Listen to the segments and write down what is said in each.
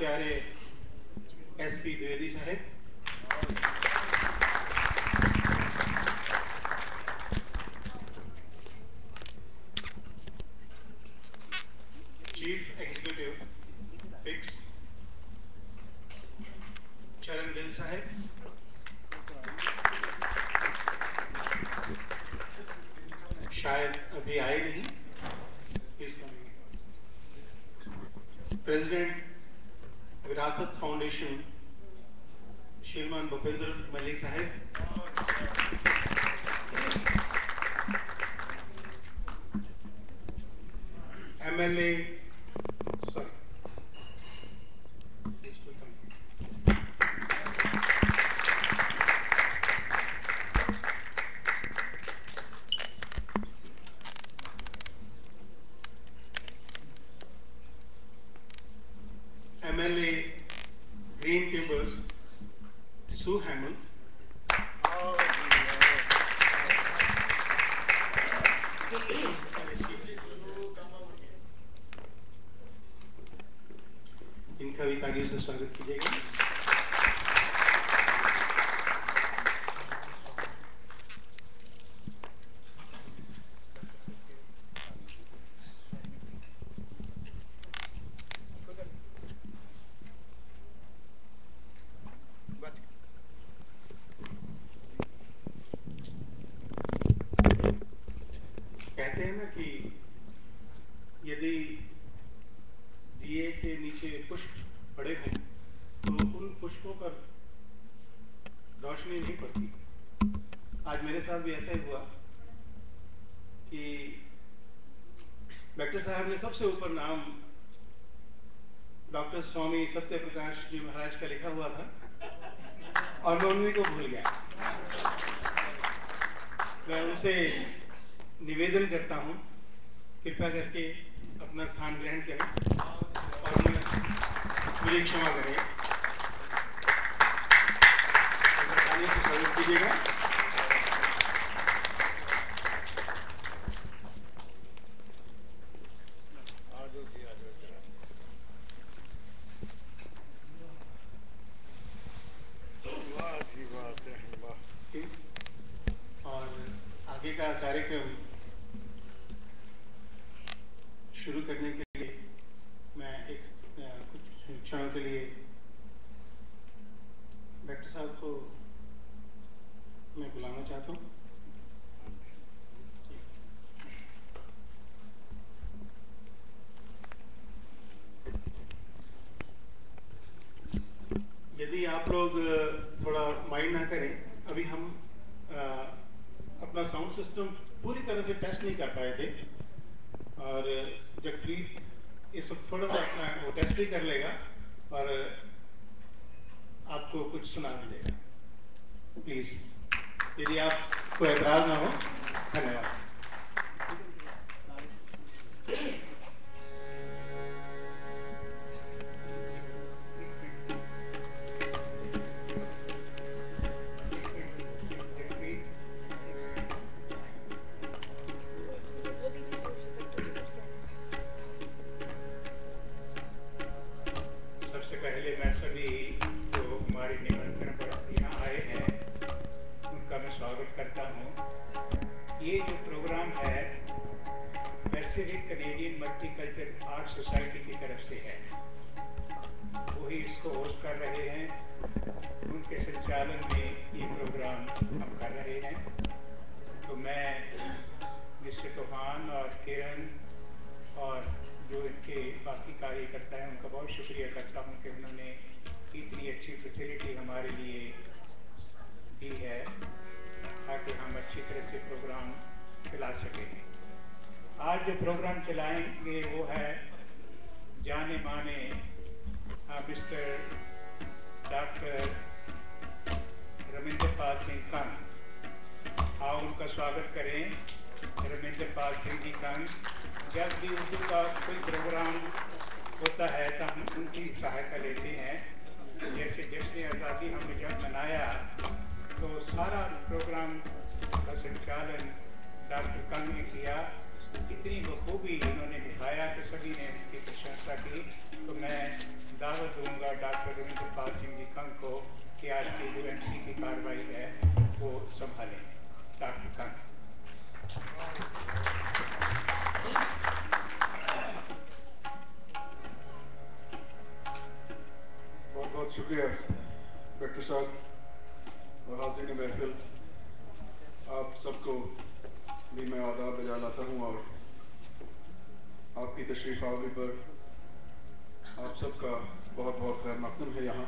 आचार्य SP Dwivedi साहब, chief executive pics चरण गिल साहब, शायद अभी आए नहीं, प्रेसिडेंट विरासत फाउंडेशन श्रीमान भूपेंद्र मलिक साहब, MLA Green Timbers Sue Hammond, इनका भी तालियों से स्वागत कीजिएगा। कहते हैं ना कि यदि दिए के नीचे पुष्प पड़े हों तो उन पुष्पों पर रोशनी नहीं पड़ती। आज मेरे साथ भी ऐसा ही हुआ कि डॉक्टर साहब ने सबसे ऊपर नाम डॉक्टर स्वामी सत्यप्रकाश जी महाराज का लिखा हुआ था और मैं उन्हीं को भूल गया। मैं उनसे निवेदन करता हूं, कृपया करके अपना स्थान ग्रहण करें और मुझे क्षमा करें। बताने से स्वागत कीजिएगा। और आगे का कार्यक्रम शुरू करने के लिए मैं कुछ क्षणों के लिए डॉक्टर साहब को मैं बुलाना चाहता हूँ। यदि आप लोग थोड़ा माइंड ना करें, अभी हम अपना साउंड सिस्टम पूरी तरह से टेस्ट नहीं कर पाए थे और जगप्रीत इस वक्त थोड़ा सा अपना वो टेस्ट भी कर लेगा और आपको कुछ सुना भी देगा। प्लीज, यदि आपको एतराज ना हो। धन्यवाद। ये जो प्रोग्राम है Pacific Canadian multicultural art society की तरफ से है, वही इसको होस्ट कर रहे हैं। उनके संचालन में ये प्रोग्राम हम कर रहे हैं। तो मैं मिस्टर तूफान और किरण और जो इनके बाकी कार्यकर्ता हैं उनका बहुत शुक्रिया करता हूँ कि उन्होंने इतनी अच्छी फैसिलिटी हमारे लिए दी है ताकि हम अच्छी तरह से प्रोग्राम चला सकें। आज जो प्रोग्राम चलाएंगे वो है जाने माने मिस्टर डॉक्टर रविंद्र पाल सिंह कंग। आओ उनका स्वागत करें। रविंद्र पाल सिंह जी कंग, जब भी उर्दू का कोई प्रोग्राम होता है तो हम उनकी सहायता लेते हैं। जैसे जश्न आज़ादी हमने जब मनाया तो सारा प्रोग्राम का संचालन डॉक्टर कंग ने किया। इतनी बखूबी उन्होंने निभाया कि सभी ने उनकी प्रशंसा की। तो मैं दावत दूंगा डॉक्टर रविंद्रपाल सिंह जी खंग को कि आज की जो MC की कार्रवाई है वो संभालें। डॉक्टर खंग। बहुत बहुत शुक्रिया डॉक्टर साहब और हाज़िरीन महफिल, आप सबको भी मैं आदाब बजा लाता हूँ और आपकी तशरीफ़ आवरी पर आप सबका बहुत बहुत खैर मक़दम है यहाँ।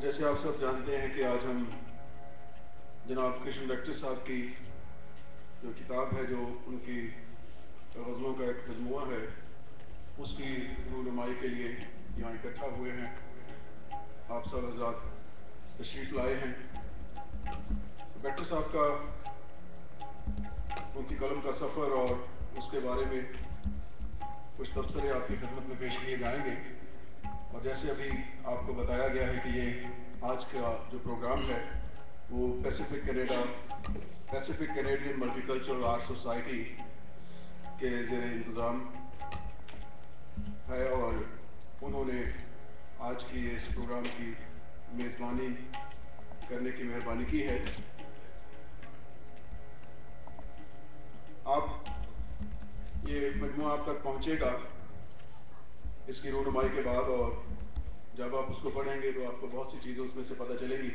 जैसे आप सब जानते हैं कि आज हम जनाब कृष्ण डॉक्टर साहब की जो किताब है, जो उनकी ग़ज़लों का एक मजमुआ है, उसकी रूनुमाई के लिए यहाँ इकट्ठा हुए हैं। आप सब हज़रात तशरीफ़ लाए हैं। डॉक्टर साहब का उनकी कलम का सफ़र और उसके बारे में कुछ तबसरे आपकी खिदमत में पेश किए जाएंगे। और जैसे अभी आपको बताया गया है कि ये आज का जो प्रोग्राम है वो Pacific Canadian multicultural art society के ज़ेरे इंतज़ाम है और उन्होंने आज की इस प्रोग्राम की मेज़बानी करने की मेहरबानी की है। आप ये मजमूआ आप तक पहुँचेगा इसकी रूनुमाई के बाद, और जब आप उसको पढ़ेंगे तो आपको बहुत सी चीज़ें उसमें से पता चलेगी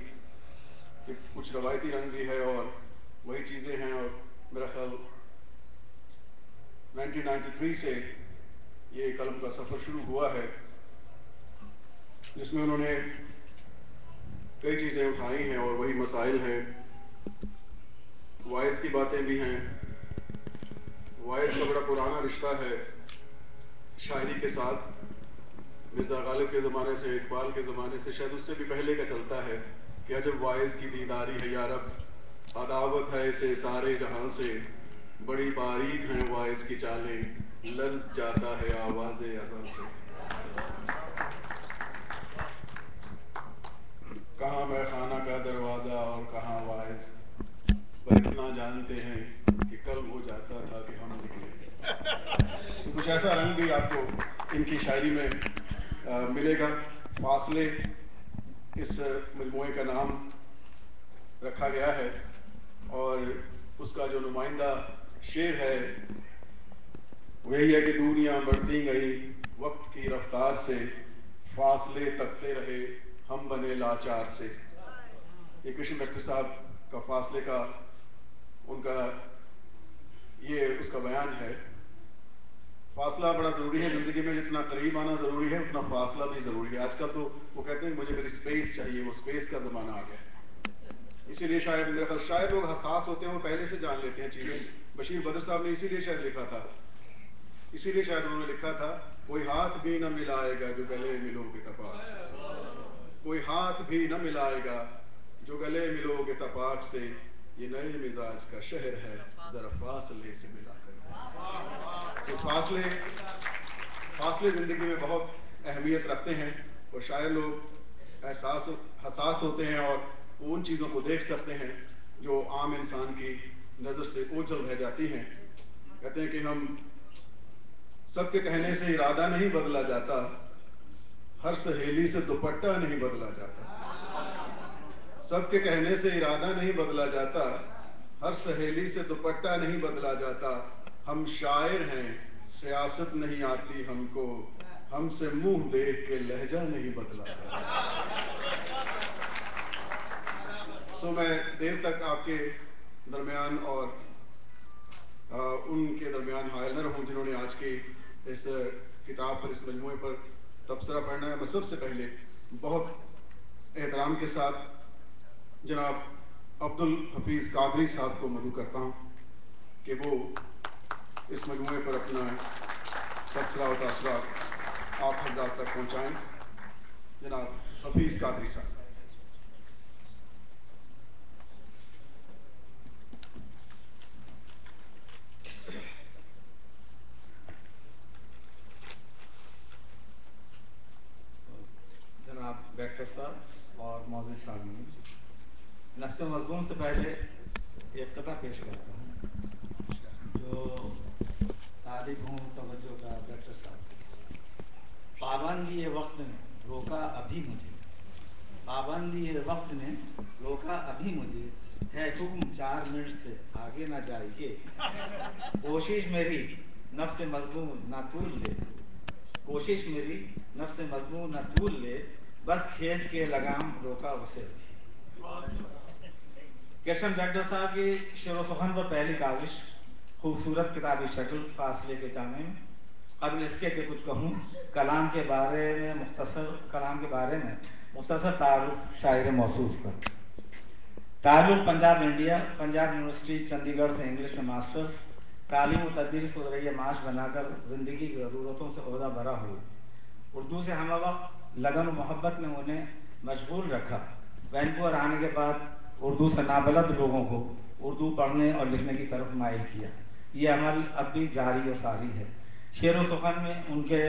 कि कुछ रवायती रंग भी है और वही चीज़ें हैं। और मेरा ख्याल 1993 से ये कलम का सफ़र शुरू हुआ है जिसमें उन्होंने कई चीज़ें उठाई हैं और वही मसाइल हैं। वाइज की बातें भी हैं। वाइज का बड़ा पुराना रिश्ता है शायरी के साथ। मिर्ज़ा गालिब के ज़माने से, इकबाल के ज़माने से, शायद उससे भी पहले का चलता है कि अजब वाइज की दीदारी है यारब, अदावत है इसे सारे जहां से, बड़ी बारीक हैं वाइज की चालें, लर्ज़ जाता है आवाज़े अज़न से। कहाँ मैं खाना का दरवाज़ा और कहाँ वाइज, पर इतना जानते हैं कि कल हो जाता था कि हम निकले। तो कुछ ऐसा रंग भी आपको इनकी शायरी में मिलेगा। फासले इस मजमूए का नाम रखा गया है और उसका जो नुमाइंदा शेर है वही है कि दूरियां बढ़ती गई वक्त की रफ्तार से, फासले तकते रहे हम बने लाचार से। ये कृष्ण डॉक्टर साहब का फासले का उनका ये उसका बयान है। फासला बड़ा ज़रूरी है ज़िंदगी में, जितना करीब आना ज़रूरी है उतना फासला भी ज़रूरी है। आजकल तो वो कहते हैं मुझे मेरी स्पेस चाहिए, वो स्पेस का ज़माना आ गया। इसीलिए शायद मेरे ख्याल शायद लोग हसास होते हैं, वो पहले से जान लेते हैं चीज़ें। बशीर बद्र साहब ने इसीलिए शायद लिखा था, इसीलिए शायद उन्होंने लिखा था, कोई हाथ भी न मिलाएगा जो गले मिलोगे तपाक से, कोई हाथ भी न मिलाएगा जो गले मिलोगे तपाक से, ये नए मिजाज का शहर है ज़रा फासले से मिला कर। तो फासले ज़िंदगी में बहुत अहमियत रखते हैं और शायद लोग हसास होते हैं और उन चीज़ों को देख सकते हैं जो आम इंसान की नज़र से ओझल रह जाती हैं। कहते हैं कि हम सबके कहने से इरादा नहीं बदला जाता, हर सहेली से दुपट्टा नहीं बदला जाता। सबके कहने से इरादा नहीं बदला जाता, हर सहेली से दुपट्टा नहीं बदला जाता। हम शायर हैं सियासत नहीं आती हमको, हमसे मुंह देख के लहजा नहीं बदला जाता। सो मैं देर तक आपके दरमियान और उनके दरमियान हायल न रहूं जिन्होंने आज की इस किताब पर, इस मजमूए पर तबसरा पढ़ना है। मैं सबसे पहले बहुत एहतराम के साथ जनाब अब्दुल हफीज़ कादरी साहब को मदऊ करता हूँ कि वो इस मजमूए पर अपना तबसरा और तासुरात आप हज़रात तक पहुँचाएँ। जनाब हफीज़ कादरी साहब। जनाब डॉक्टर साहब और मौजूद सामने नफ्स मज़मून से पहले एक कथा पेश करता हूँ जो तालिब हूँ तवज्जो का डॉक्टर साहब। पाबंदी वक्त ने रोका अभी मुझे, पाबंदी वक्त ने रोका अभी मुझे, है हुक्म 4 मिनट से आगे ना जाइए। कोशिश मेरी नफ्स मजमून ना तूल ले, कोशिश मेरी नफ्स मजमून ना तूल ले, बस खींच के लगाम रोका उसे। कृष्ण डॉक्टर साहब की शेर सुखन पर पहली काविश, खूबसूरत किताबी शक्ल फासले के जामे। कबल इसके कि कुछ कहूँ कलाम के बारे में मुख्तसर तारुफ शायर मौसूफ कर। ताल्लुक़ पंजाब इंडिया, पंजाब यूनिवर्सिटी चंडीगढ़ से इंग्लिश में मास्टर्स, तालीम और तदरीस को ज़रिए माश बनाकर ज़िंदगी की ज़रूरतों से ओहदा भरा हुए। उर्दू से हम वक्त लगन और मोहब्बत ने उन्हें मशगूल रखा। वैनकूवर आने के बाद उर्दू से नाबलद लोगों को उर्दू पढ़ने और लिखने की तरफ माइल किया। ये अमल अब भी जारी और सारी है। शेर व सुखन में उनके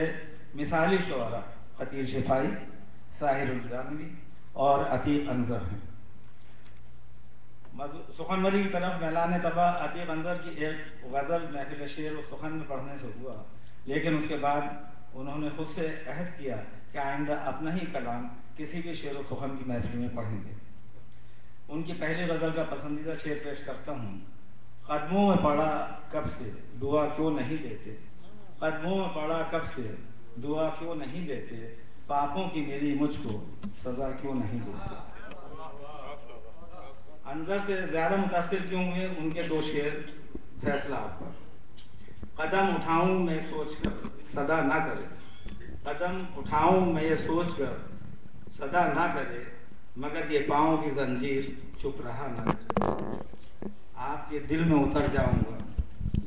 मिसाली शुअरा ख़तीर शिफाई, साहिर उल-जानवी और अतीक अंज़र हैं। सुखनवरी की तरफ मैलान तबा अतीक अंज़र की एक गज़ल महफिल शेर व सुखन में पढ़ने से हुआ, लेकिन उसके बाद उन्होंने खुद से अहद किया कि आइंदा अपना ही कलाम किसी भी शेर व सुखन की महफिल में पढ़ेंगे। उनकी पहली गज़ल का पसंदीदा शेर पेश करता हूँ। कदमों में पड़ा कब से दुआ क्यों नहीं देते, कदमों में पड़ा कब से दुआ क्यों नहीं देते, पापों की मेरी मुझको सज़ा क्यों नहीं देते। अंज़र से ज़्यादा मुतासिर क्यों हुए उनके 2 शेर फैसला आप पर। कदम उठाऊं मैं सोच कर सदा ना करे, कदम उठाऊं मैं ये सोच कर सदा ना करे, मगर ये पाँव की जंजीर चुप रहा ना करे। आपके दिल में उतर जाऊंगा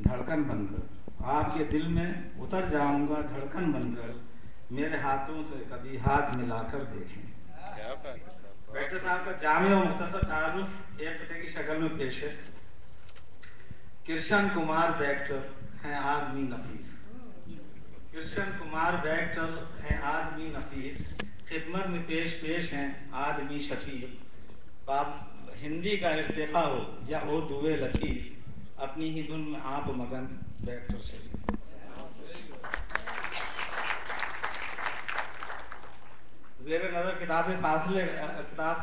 धड़कन बनकर, आपके दिल में उतर जाऊंगा धड़कन बनकर, मेरे हाथों से कभी हाथ मिलाकर देखें। डॉक्टर साहब का जामे और मुख्तसर तारुफ एक कटे की शक्ल में पेश है। कृष्ण कुमार बैक्टर हैं आदमी नफीस, कृष्ण कुमार बैक्टर हैं आदमी नफीस, खिदमत में पेश हैं आदमी शफीक। बाप हिंदी का इर्तिका हो या उर्दू लतीफ़, अपनी ही धुन में आप मगन बैक्टर शरीफ। ज़ेर नज़र किताब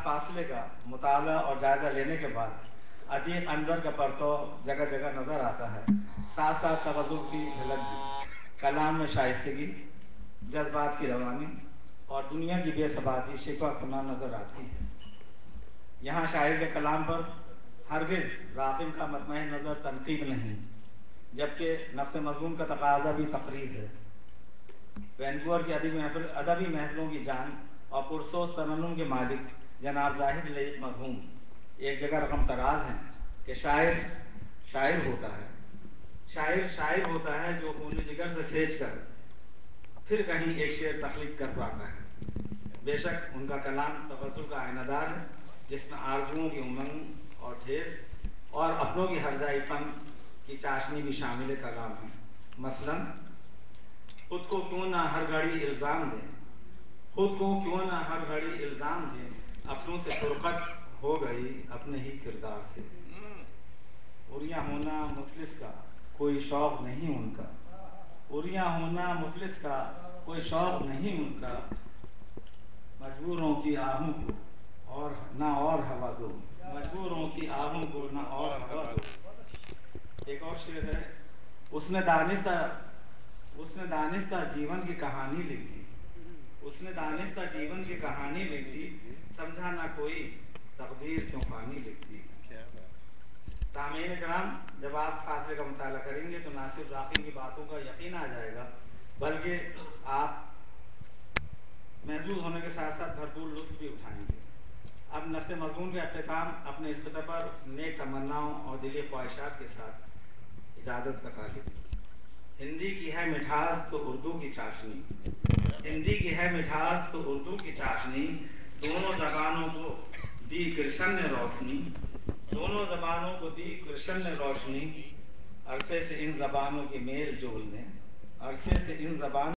फासले का मुताला और जायज़ा लेने के बाद अतीक अंज़र का परतव जगह जगह नज़र आता है। साथ साथ तवज़्ज़ुह की झलक भी, कलाम में शाइस्तगी, जज्बात की रवानी और दुनिया की बेसबाती शिकवा खुना नज़र आती है। यहाँ शायर के कलाम पर हरगिज़ राग़िब का मतमह नज़र तनकीद नहीं, जबकि नफ्स मज़मून का तकाज़ा भी तक़रीज़ है। वैनकूवर की अदबी महफिलों की जान और पुरसोस तरन्नुम के मालिक जनाब ज़ाहिर लईक़ मरहूम एक जगह रकम तराज हैं कि शायर होता है, शायर होता है जो खून जिगर से सेच कर फिर कहीं एक शेर तख्लीक कर पाता है। बेशक उनका कलाम तवज्जुह का आयनादार है, जिसमें आरज़ुओं की उमंग और ठेस और अपनों की हरजाईपन की चाशनी भी शामिल कलाम है। मसलन खुद को क्यों ना हर घड़ी इल्ज़ाम दें, खुद को क्यों ना हर घड़ी इल्ज़ाम दें, अपनों से फुरक़त हो गई अपने ही किरदार से। उरिया होना मुफलिस का कोई शौक़ नहीं उनका, उरिया होना मुफलिस का कोई शौक़ नहीं उनका, मजबूरों की आहों को और ना और हवा दो, मजबूरों की आहों को ना और हवा दो। एक और शेर है, उसने दानिस्ता जीवन की कहानी लिख दी, उसने दानिस्ता जीवन की कहानी लिख दी, समझा ना कोई तकदीर क्यों फानी लिख दी। सामीन कराम, जब आप फासले का मुताला करेंगे तो ना सिर्फ राक़िब की बातों का यकीन आ जाएगा, बल्कि आप महसूस होने के साथ साथ भरपूर लुत्फ़ भी उठाएंगे। अब नफ्स मज़मून के अख्तिताम अपने इस ख़िता पर नेक तमन्नाओं और दिली ख्वाहिशात के साथ इजाज़त का तालिब। हिंदी की है मिठास तो उर्दू की चाशनी, हिंदी की है मिठास तो उर्दू की चाशनी, दोनों ज़बानों को दी कृष्ण ने रोशनी, दोनों ज़बानों को दी कृष्ण ने रोशनी, अरसे से इन ज़बानों के मेल जोल ने, अरसे से इन ज़बान